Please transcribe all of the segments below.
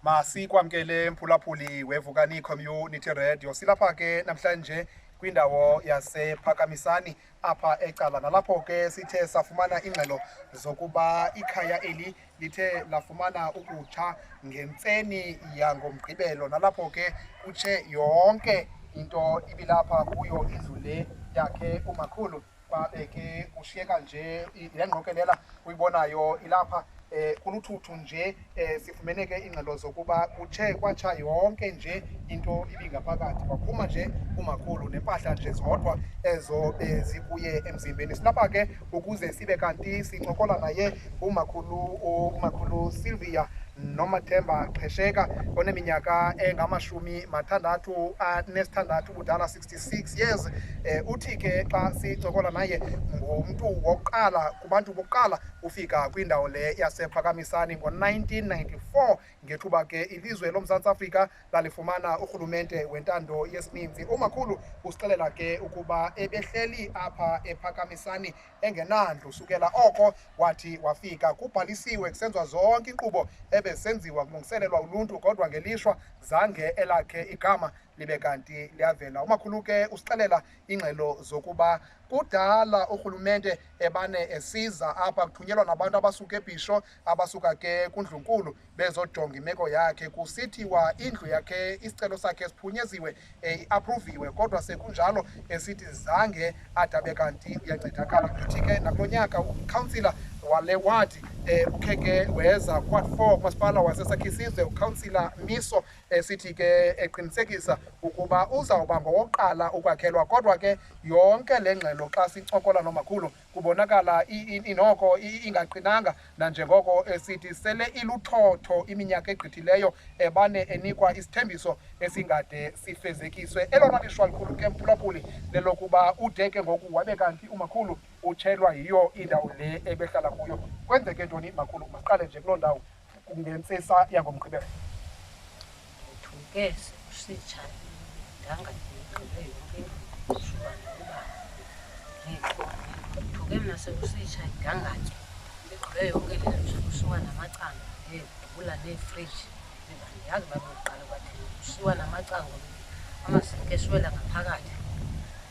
Masikwamkele mphulaphuli weVukani Community Radio. Silapha ke namhlanje kwindawo yasePhakamisani apha eCala, nalapho ke sithe safumana ingxelo zokuba ikhaya eli lithe lafumana ukutsha ngentseni yangomgqibelo, nalapho ke kutshe yonke into ibilapha kuyo indlu le yakhe Umakhulu. Kwabe ke kushiyeka nje le ngqokelela uyibonayo ilapha kuluthuthu nje. Sifumene ke ingxelo zokuba kutshe kwatsha yonke nje into ibingaphakathi, kwaphuma nje Umakhulu nempahla nje zodwa ezo zikuye emzimbeni. Silapha ke ukuze sibe kanti sincokola naye umakhulu uSylvia Nomathemba Xhekesha, oneminyaka engama-66 ubudala, 66 years. Uthi ke xa sincokola naye ngumntu wokuqala kubantu bokuqala ufika kwindawo le yasePhakamisani ngo-1994, ngethuba ke ilizwe loMzantsi Afrika lalifumana urhulumente wentando yesininzi. Umakhulu usixelela ke ukuba ebehleli apha ePhakamisani engenandlu. Sukela oko wathi wafika kubhalisiwe kusenziwa zonke inkqubo ebesenziwa kulungiselelwa uluntu, kodwa ngelishwa zange elakhe igama libe kanti liyavela. Umakhulu ke usixelela ingxelo zokuba kudala urhulumente ebane esiza apha kuthunyelwa nabantu abasuka eBhisho, abasuka ke kuNdlunkulu bezojonga imeko yakhe, kusithiwa indlu yakhe isicelo sakhe siphunyeziwe, iapruviwe, kodwa sekunjalo esithi zange adabe kanti uyancedakala. Kuthi ke nakulo nyaka ukhansila wale wadi ukhe ke weza kwart 4 kumasipala waseSakhisizwe, ukhansila Miso, sithi ke eqinisekisa ukuba uzawuba ngowokuqala ukwakhelwa. Kodwa ke yonke le ngxelo xa sincokola nomakhulu kubonakala inoko ingaqinanga, nanjengoko esithi sele iluthotho iminyaka egqithileyo ebane enikwa isithembiso esingade sifezekiswe. Elona lishwa likhulu ke mphulaphuli lelokuba ude ke ngoku wabe kanti umakhulu utshelwa yiyo indawo le ebehlala kuyo. Kwenzeke ntoni makhulu? Masiqale nje kuloo ndawo ngentsisa yangomgqibelo. Thuke sisitsha lidangatya igqibe yonke ushubane kuba thuke mna sekusitsha lidangatya ligqibe yonke le nto kusiwa namacanga neebhula neefriji. Ndiyazi uba bokuqala kwathini kusiwa namacango amazinki eswela ngaphakathi.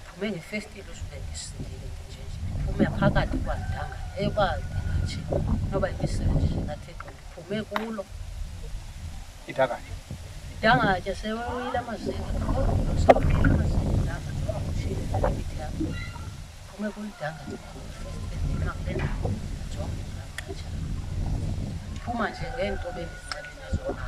Phume ngefestile usube ndisindile nje phume phakathi kwalidangatya eyoba ndingatshe noba imisenje ngathi ndiphume kulo idangatya sewuyile amazinki sewuyile amazinki lama ushile imithi yakho phume kulidangatya ngefestile nakule ndawo jonge ngaqatsha phuma nje ngeento bendizixelele zona